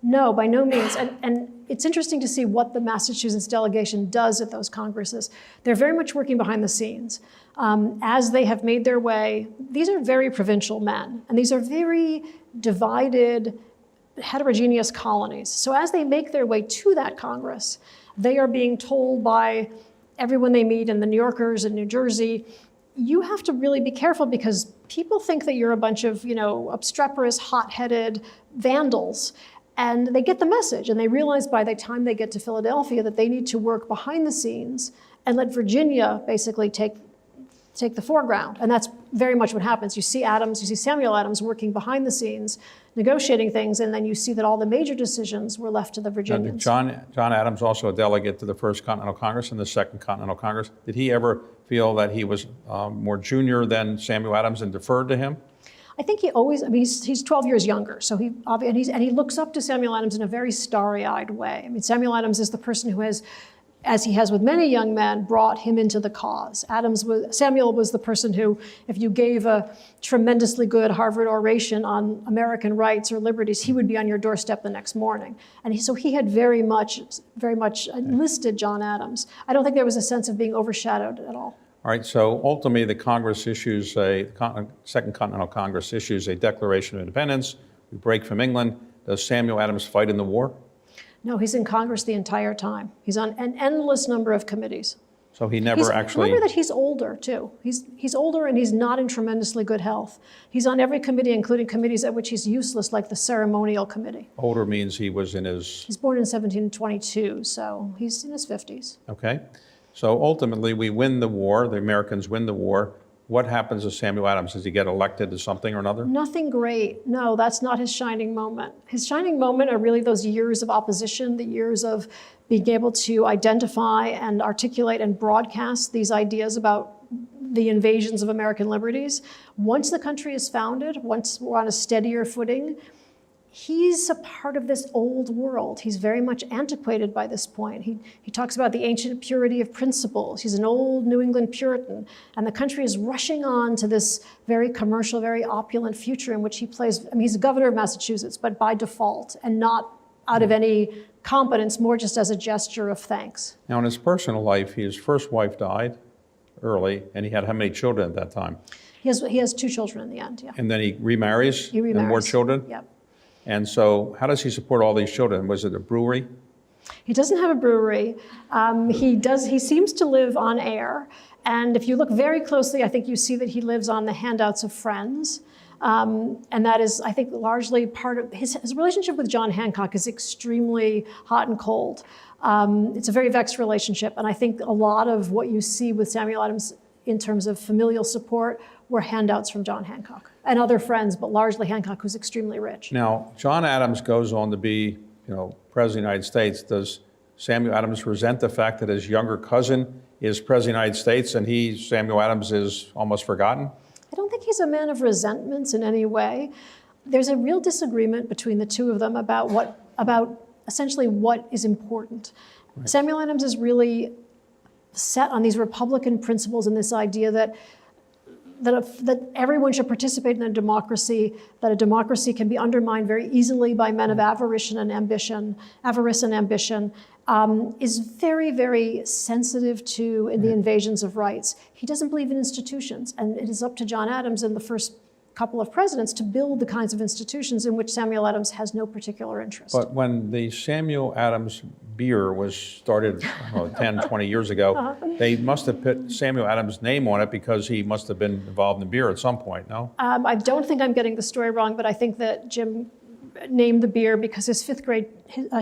No, by no means. And it's interesting to see what the Massachusetts delegation does at those congresses. They're very much working behind the scenes. As they have made their way, these are very provincial men, and these are very divided, heterogeneous colonies. So as they make their way to that Congress, they are being told by everyone they meet in the New Yorkers in New Jersey, you have to really be careful because people think that you're a bunch of, obstreperous, hot-headed vandals. And they get the message, and they realize by the time they get to Philadelphia that they need to work behind the scenes and let Virginia basically take the foreground. And that's very much what happens. You see Samuel Adams working behind the scenes, negotiating things, and then you see that all the major decisions were left to the Virginians. John Adams, also a delegate to the First Continental Congress and the Second Continental Congress. Did he ever feel that he was more junior than Samuel Adams and deferred to him? I think he's 12 years younger, so he looks up to Samuel Adams in a very starry-eyed way. I mean, Samuel Adams is the person who has, as he has with many young men, brought him into the cause. Samuel was the person who, if you gave a tremendously good Harvard oration on American rights or liberties, he would be on your doorstep the next morning. And so he had very much enlisted John Adams. I don't think there was a sense of being overshadowed at all. All right, so ultimately the Second Continental Congress issues a Declaration of Independence. We break from England. Does Samuel Adams fight in the war? No, he's in Congress the entire time. He's on an endless number of committees. So he never actually... Remember that he's older, too. He's older and he's not in tremendously good health. He's on every committee, including committees at which he's useless, like the ceremonial committee. Older means he was in his... He's born in 1722, so he's in his 50s. Okay. So ultimately, we win the war. The Americans win the war. What happens to Samuel Adams? Does he get elected to something or another? Nothing great. No, that's not his shining moment. His shining moment are really those years of opposition, the years of being able to identify and articulate and broadcast these ideas about the invasions of American liberties. Once the country is founded, once we're on a steadier footing, he's a part of this old world. He's very much antiquated by this point. He talks about the ancient purity of principles. He's an old New England Puritan, and the country is rushing on to this very commercial, very opulent future in which he plays. I mean, he's the governor of Massachusetts, but by default, and not out of any competence, more just as a gesture of thanks. Now, in his personal life, his first wife died early, and he had how many children at that time? He has 2 children in the end, yeah. And then he remarries? He remarries. And more children? Yep. And so how does he support all these children? Was it a brewery? He doesn't have a brewery. He seems to live on air. And if you look very closely, I think you see that he lives on the handouts of friends. And that is, I think, largely part of his relationship with John Hancock is extremely hot and cold. It's a very vexed relationship. And I think a lot of what you see with Samuel Adams in terms of familial support were handouts from John Hancock and other friends, but largely Hancock, who's extremely rich. Now, John Adams goes on to be, President of the United States. Does Samuel Adams resent the fact that his younger cousin is President of the United States and Samuel Adams, is almost forgotten? I don't think he's a man of resentments in any way. There's a real disagreement between the two of them about essentially what is important. Right. Samuel Adams is really set on these Republican principles and this idea that everyone should participate in a democracy, that a democracy can be undermined very easily by men of avarice and ambition, is very, very sensitive to the invasions of rights. He doesn't believe in institutions, and it is up to John Adams and the first couple of presidents to build the kinds of institutions in which Samuel Adams has no particular interest. But when the Samuel Adams beer was started 10, 20 years ago, they must have put Samuel Adams' name on it because he must have been involved in beer at some point, no? I don't think I'm getting the story wrong, but I think that Jim named the beer because his 5th grade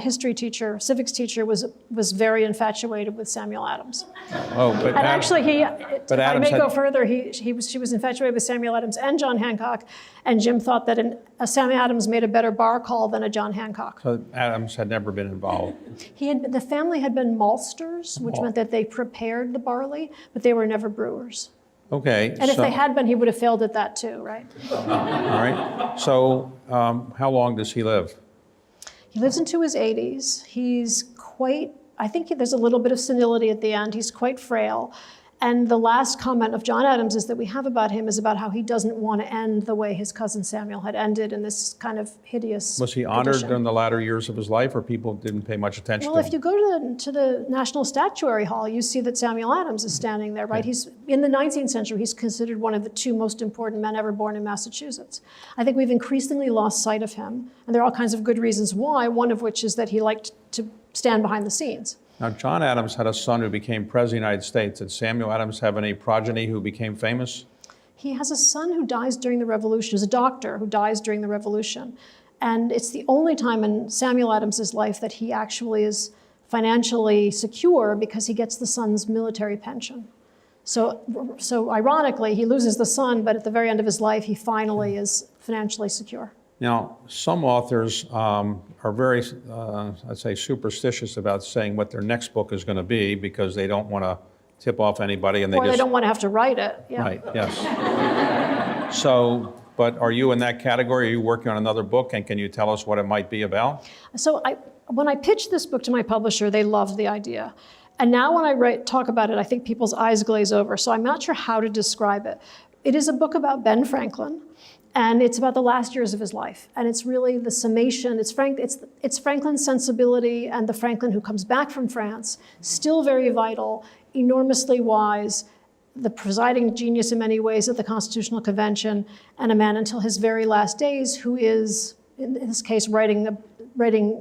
history teacher, civics teacher, was very infatuated with Samuel Adams. Oh, but and actually, if I may go further, she was infatuated with Samuel Adams and John Hancock, and Jim thought that a Samuel Adams made a better bar call than a John Hancock. So Adams had never been involved. The family had been maltsters, which meant that they prepared the barley, but they were never brewers. Okay. And if they had been, he would have failed at that too, right? All right. So how long does he live? He lives into his 80s. He's quite I think there's a little bit of senility at the end. He's quite frail. And the last comment of John Adams is that we have about him is about how he doesn't want to end the way his cousin Samuel had ended in this kind of hideous Was he honored condition. during the latter years of his life, or people didn't pay much attention Well, to if him? you go to the National Statuary Hall, you see that Samuel Adams is standing there, right? Okay. He's in the 19th century, he's considered one of the two most important men ever born in Massachusetts. I think we've increasingly lost sight of him, and there are all kinds of good reasons why, one of which is that he liked to stand behind the scenes. Now, John Adams had a son who became president of the United States. Did Samuel Adams have any progeny who became famous? He has a son who dies during the Revolution. He's a doctor who dies during the Revolution. And it's the only time in Samuel Adams's life that he actually is financially secure because he gets the son's military pension. So ironically, he loses the son, but at the very end of his life, he finally is financially secure. Now, some authors are very, I'd say, superstitious about saying what their next book is going to be because they don't want to tip off anybody, and Or they don't want to have to write it. Yeah. Right, yes. So, but are you in that category? Are you working on another book, and can you tell us what it might be about? So when I pitched this book to my publisher, they loved the idea. And now when I talk about it, I think people's eyes glaze over. So I'm not sure how to describe it. It is a book about Ben Franklin. And it's about the last years of his life. And it's really the summation, it's Franklin's sensibility and the Franklin who comes back from France, still very vital, enormously wise, the presiding genius in many ways at the Constitutional Convention, and a man until his very last days who is, in this case, writing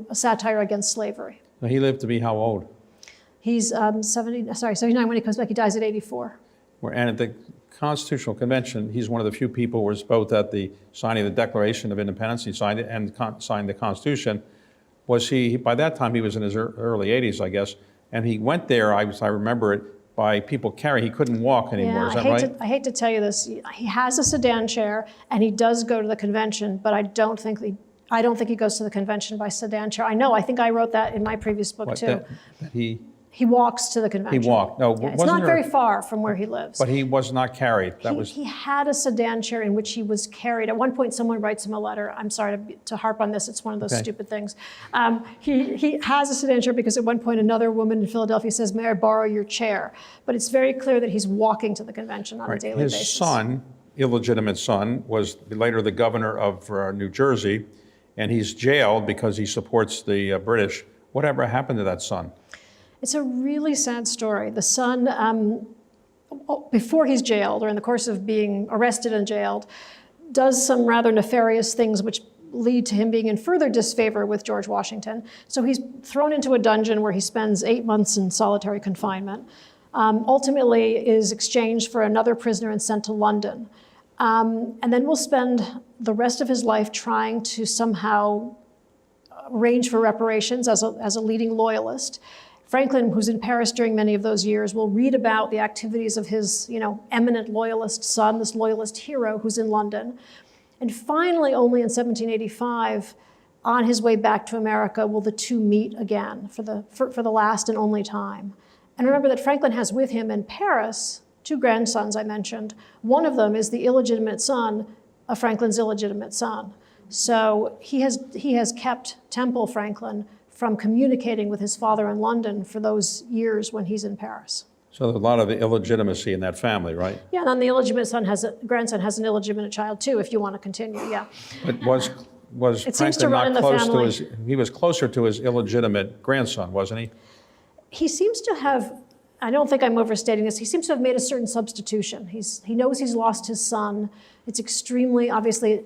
a satire against slavery. Now, he lived to be how old? He's 79 when he comes back. He dies at 84. And at the Constitutional Convention, he's one of the few people who was both at the signing of the Declaration of Independence, he signed it, and signed the Constitution. Was he, by that time, he was in his early 80s, I guess, and he went there, I remember it, by people carrying, he couldn't walk anymore, is that right? I hate to tell you this. He has a sedan chair, and he does go to the convention, but I don't think he goes to the convention by sedan chair. I think I wrote that in my previous book, too. That he walks to the convention. He walked. No, yeah, it's not very far from where he lives. But he was not carried. He had a sedan chair in which he was carried. At one point, someone writes him a letter. I'm sorry to harp on this. It's one of those stupid things. He has a sedan chair because at one point another woman in Philadelphia says, "May I borrow your chair?" But it's very clear that he's walking to the convention on a daily basis. His son, illegitimate son, was later the governor of New Jersey, and he's jailed because he supports the British. Whatever happened to that son? It's a really sad story. The son, before he's jailed, or in the course of being arrested and jailed, does some rather nefarious things which lead to him being in further disfavor with George Washington. So he's thrown into a dungeon where he spends 8 months in solitary confinement, ultimately is exchanged for another prisoner and sent to London. And then will spend the rest of his life trying to somehow arrange for reparations as a leading loyalist. Franklin, who's in Paris during many of those years, will read about the activities of his, eminent loyalist son, this loyalist hero who's in London. And finally, only in 1785, on his way back to America, will the two meet again for the last and only time. And remember that Franklin has with him in Paris 2 grandsons I mentioned. One of them is the illegitimate son of Franklin's illegitimate son. So he has kept Temple Franklin from communicating with his father in London for those years when he's in Paris. So there's a lot of illegitimacy in that family, right? Yeah, and then the illegitimate grandson has an illegitimate child too, if you want to continue, yeah. But was It seems to Franklin run in not the close family. to he was closer to his illegitimate grandson, wasn't he? He seems to have, I don't think I'm overstating this, he seems to have made a certain substitution. He knows he's lost his son. It's extremely, obviously,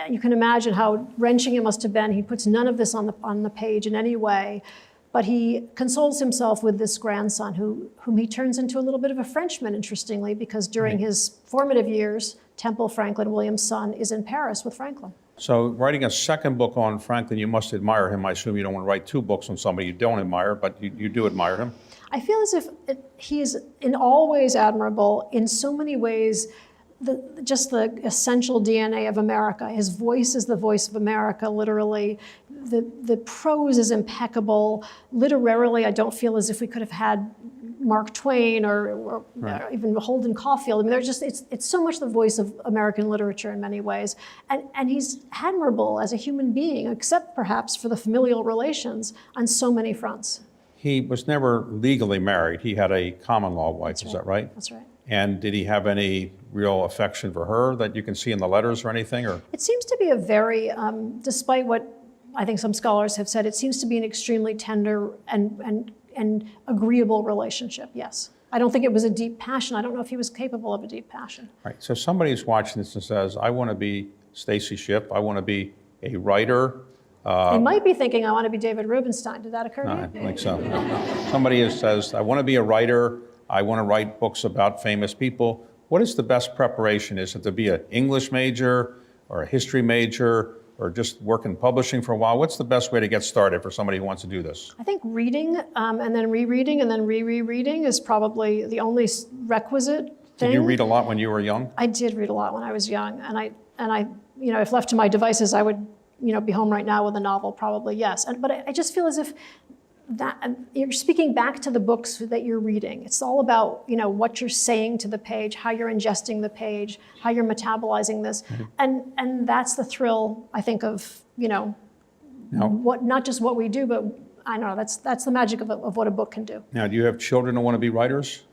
you can imagine how wrenching it must have been. He puts none of this on the page in any way, but he consoles himself with this grandson whom he turns into a little bit of a Frenchman, interestingly, because during his formative years, Temple Franklin, William's son, is in Paris with Franklin. So writing a second book on Franklin, you must admire him. I assume you don't want to write 2 books on somebody you don't admire, but you do admire him. I feel as if he is in all ways admirable, in so many ways, just the essential DNA of America. His voice is the voice of America, literally. The prose is impeccable. Literarily, I don't feel as if we could have had Mark Twain or even Holden Caulfield. I mean, it's so much the voice of American literature in many ways. And he's admirable as a human being, except perhaps for the familial relations on so many fronts. he was never legally married. He had a common law wife, is that right? That's right. And did he have any real affection for her that you can see in the letters or anything? Or It seems to be a very, despite what I think some scholars have said, it seems to be an extremely tender and agreeable relationship, yes. I don't think it was a deep passion. I don't know if he was capable of a deep passion. Right. So somebody's watching this and says, I want to be Stacy Schiff. I want to be a writer. They might be thinking, I want to be David Rubenstein. Did that occur to you? I don't think so. Somebody says, I want to be a writer. I want to write books about famous people. What is the best preparation? Is it to be an English major or a history major or just work in publishing for a while? What's the best way to get started for somebody who wants to do this? I think reading and then rereading and then rereading is probably the only requisite thing. Did you read a lot when you were young? I did read a lot when I was young, and I, if left to my devices, I would, be home right now with a novel, probably, yes. But I just feel as if that you're speaking back to the books that you're reading. It's all about, what you're saying to the page, how you're ingesting the page, how you're metabolizing this, and that's the thrill, I think, of, what not just what we do, but I don't know, that's the magic of what a book can do. Now, do you have children who want to be writers?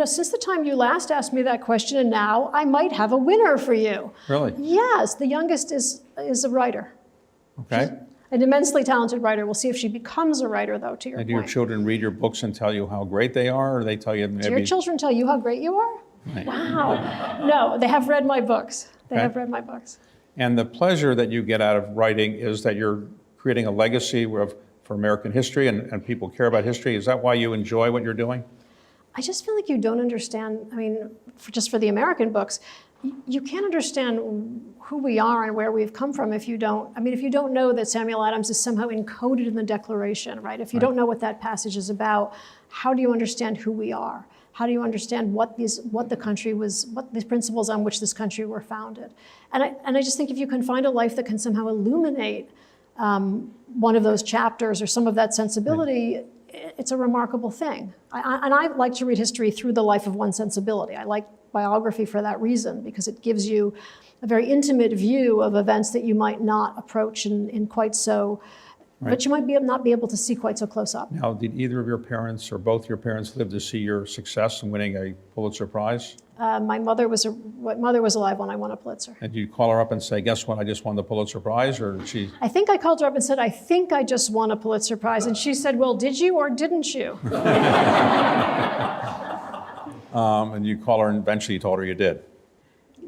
Since the time you last asked me that question and now, I might have a winner for you. Really? Yes, the youngest is a writer. Okay. An immensely talented writer. We'll see if she becomes a writer, though, to your And point. do your children read your books and tell you how great they are, or they tell you maybe... Do your children tell you how great you are? Right. Wow. No, they have read my books. They Okay. have read my books. And the pleasure that you get out of writing is that you're creating a legacy for American history and people care about history. Is that why you enjoy what you're doing? I just feel like you don't understand, just for the American books, you can't understand who we are and where we've come from if you don't know that Samuel Adams is somehow encoded in the Declaration, right? If you don't know what that passage is about, how do you understand who we are? How do you understand what the country was, what the principles on which this country were founded? And I just think if you can find a life that can somehow illuminate one of those chapters or some of that sensibility, it's a remarkable thing. I like to read history through the life of one sensibility. I like biography for that reason, because it gives you a very intimate view of events that you might not approach in quite so, but you might not be able to see quite so close up. Now, did either of your parents or both your parents live to see your success in winning a Pulitzer Prize? My mother was alive when I won a Pulitzer. And did you call her up and say, guess what, I just won the Pulitzer Prize, or did she? I think I called her up and said, I think I just won a Pulitzer Prize. And she said, well, did you or didn't you? And you call her and eventually you told her you did.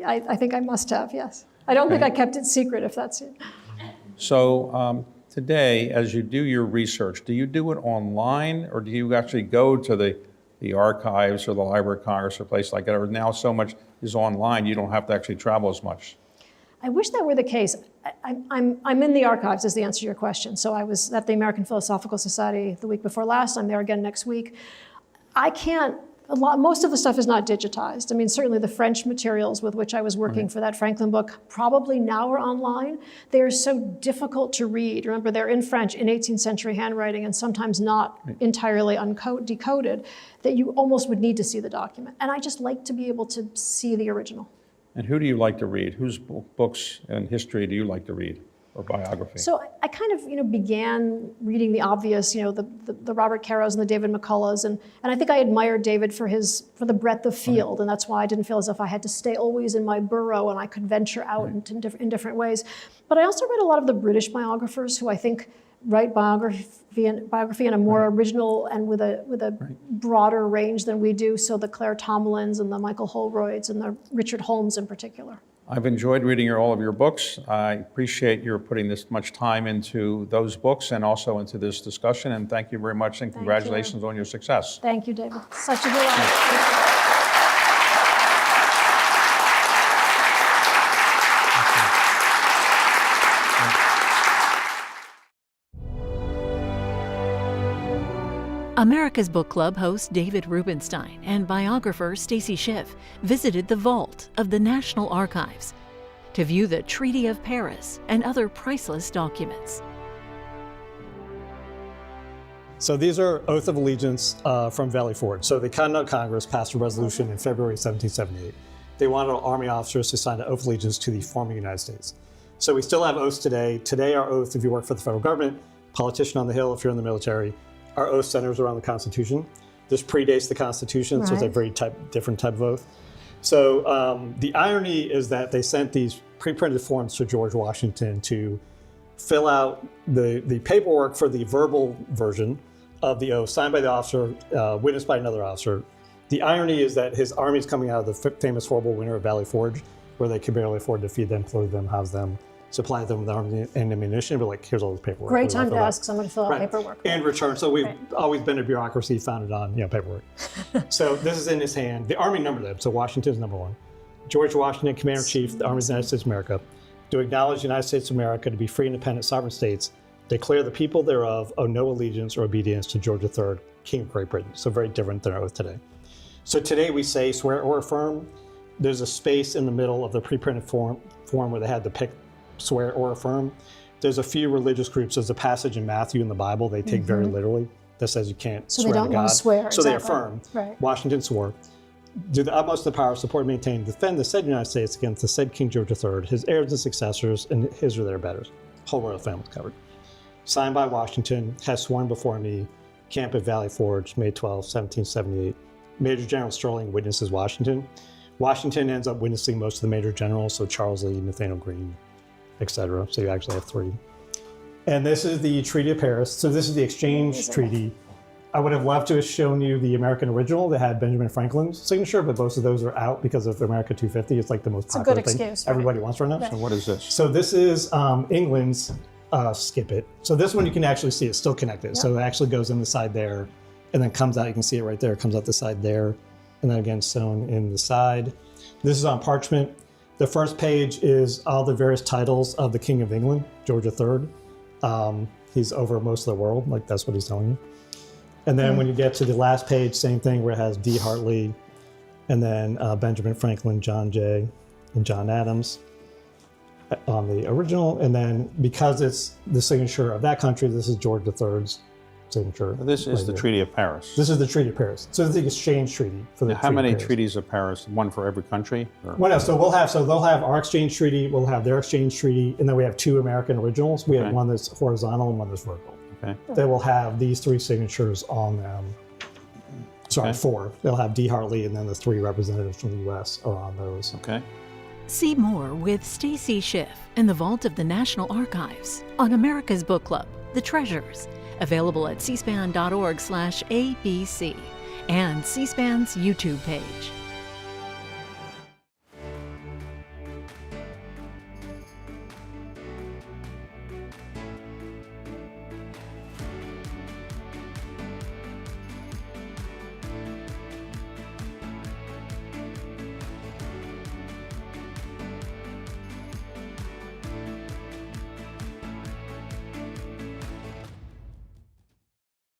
I think I must have, yes. I don't think I kept it secret, if that's it. So today, as you do your research, do you do it online, or do you actually go to the archives or the Library of Congress or a place like that? Or now so much is online, you don't have to actually travel as much. I wish that were the case. I'm in the archives, is the answer to your question. So I was at the American Philosophical Society the week before last. I'm there again next week. Most of the stuff is not digitized. Certainly the French materials with which I was working for that Franklin book probably now are online. They are so difficult to read. Remember, they're in French in 18th century handwriting and sometimes not entirely decoded, that you almost would need to see the document. And I just like to be able to see the original. And who do you like to read? Whose books and history do you like to read, or biography? So I kind of, began reading the obvious, the Robert Caros and the David McCulloughs, and I think I admired David for the breadth of field, and that's why I didn't feel as if I had to stay always in my burrow and I could venture out in different ways. But I also read a lot of the British biographers who I think write biography in a more original and with a broader range than we do. So the Claire Tomlins and the Michael Holroyds and the Richard Holmes in particular. I've enjoyed reading all of your books. I appreciate your putting this much time into those books and also into this discussion. And thank you very much, and congratulations on your success. Thank you, David. Such a delight. America's Book Club host David Rubenstein and biographer Stacy Schiff visited the vault of the National Archives to view the Treaty of Paris and other priceless documents. So these are oath of allegiance from Valley Forge. So the Continental Congress passed a resolution in February 1778. They wanted Army officers to sign an oath of allegiance to the former United States. So we still have oaths today. Today our oath, if you work for the federal government, politician on the Hill if you're in the military. Our oath centers around the Constitution. This predates the Constitution, so it's a very different type of oath. So the irony is that they sent these pre-printed forms to George Washington to fill out the paperwork for the verbal version of the oath, signed by the officer, witnessed by another officer. The irony is that his army is coming out of the famous horrible winter of Valley Forge, where they could barely afford to feed them, clothe them, house them, supply them with arms and ammunition, but like, here's all this paperwork. Great time to ask someone to fill out paperwork. And return. So we've always been a bureaucracy founded on paperwork. So this is in his hand. The Army numbered them. So Washington's number 1. George Washington, Commander-in-Chief, the Army of the United States of America, to acknowledge the United States of America to be free, independent, sovereign states, declare the people thereof owe no allegiance or obedience to George III, King of Great Britain. So very different than our oath today. So today we say swear or affirm. There's a space in the middle of the pre-printed form where they had to pick swear or affirm. There's a few religious groups. There's a passage in Matthew in the Bible they take very literally that says you can't swear to God. So they don't want to swear. So they affirm. Washington swore. Do the utmost of the power, support, maintain, defend the said United States against the said King George III, his heirs and successors, and his or their betters. Whole royal family covered. Signed by Washington, has sworn before me, camp at Valley Forge, May 12, 1778. Major General Sterling witnesses Washington. Washington ends up witnessing most of the major generals, so Charles Lee, Nathaniel Greene, etc. So you actually have 3. And this is the Treaty of Paris. So this is the exchange treaty. I would have loved to have shown you the American original that had Benjamin Franklin's signature, but most of those are out because of America 250. It's like the most popular thing everybody wants right now. So what is this? So this is England's Skip It. So this one you can actually see it's still connected. So it actually goes in the side there and then comes out. You can see it right there. It comes out the side there. And then again, sewn in the side. This is on parchment. The first page is all the various titles of the King of England, George III. He's over most of the world, like that's what he's telling you. And then when you get to the last page, same thing where it has D. Hartley, and then Benjamin Franklin, John Jay, and John Adams on the original. And then because it's the signature of that country, this is George III's signature. This is the Treaty of Paris. This is the Treaty of Paris. So it's the exchange treaty for the. How many treaties of Paris? One for every country? Or? Well, no, so they'll have our exchange treaty, we'll have their exchange treaty, and then we have 2 American originals. We have one that's horizontal and one that's vertical. Okay. They will have these 3 signatures on them. Sorry, 4. They'll have D. Hartley, and then the 3 representatives from the U.S. are on those. Okay. See more with Stacy Schiff in the Vault of the National Archives on America's Book Club, The Treasures, available at cspan.org/abc and C-SPAN's YouTube page.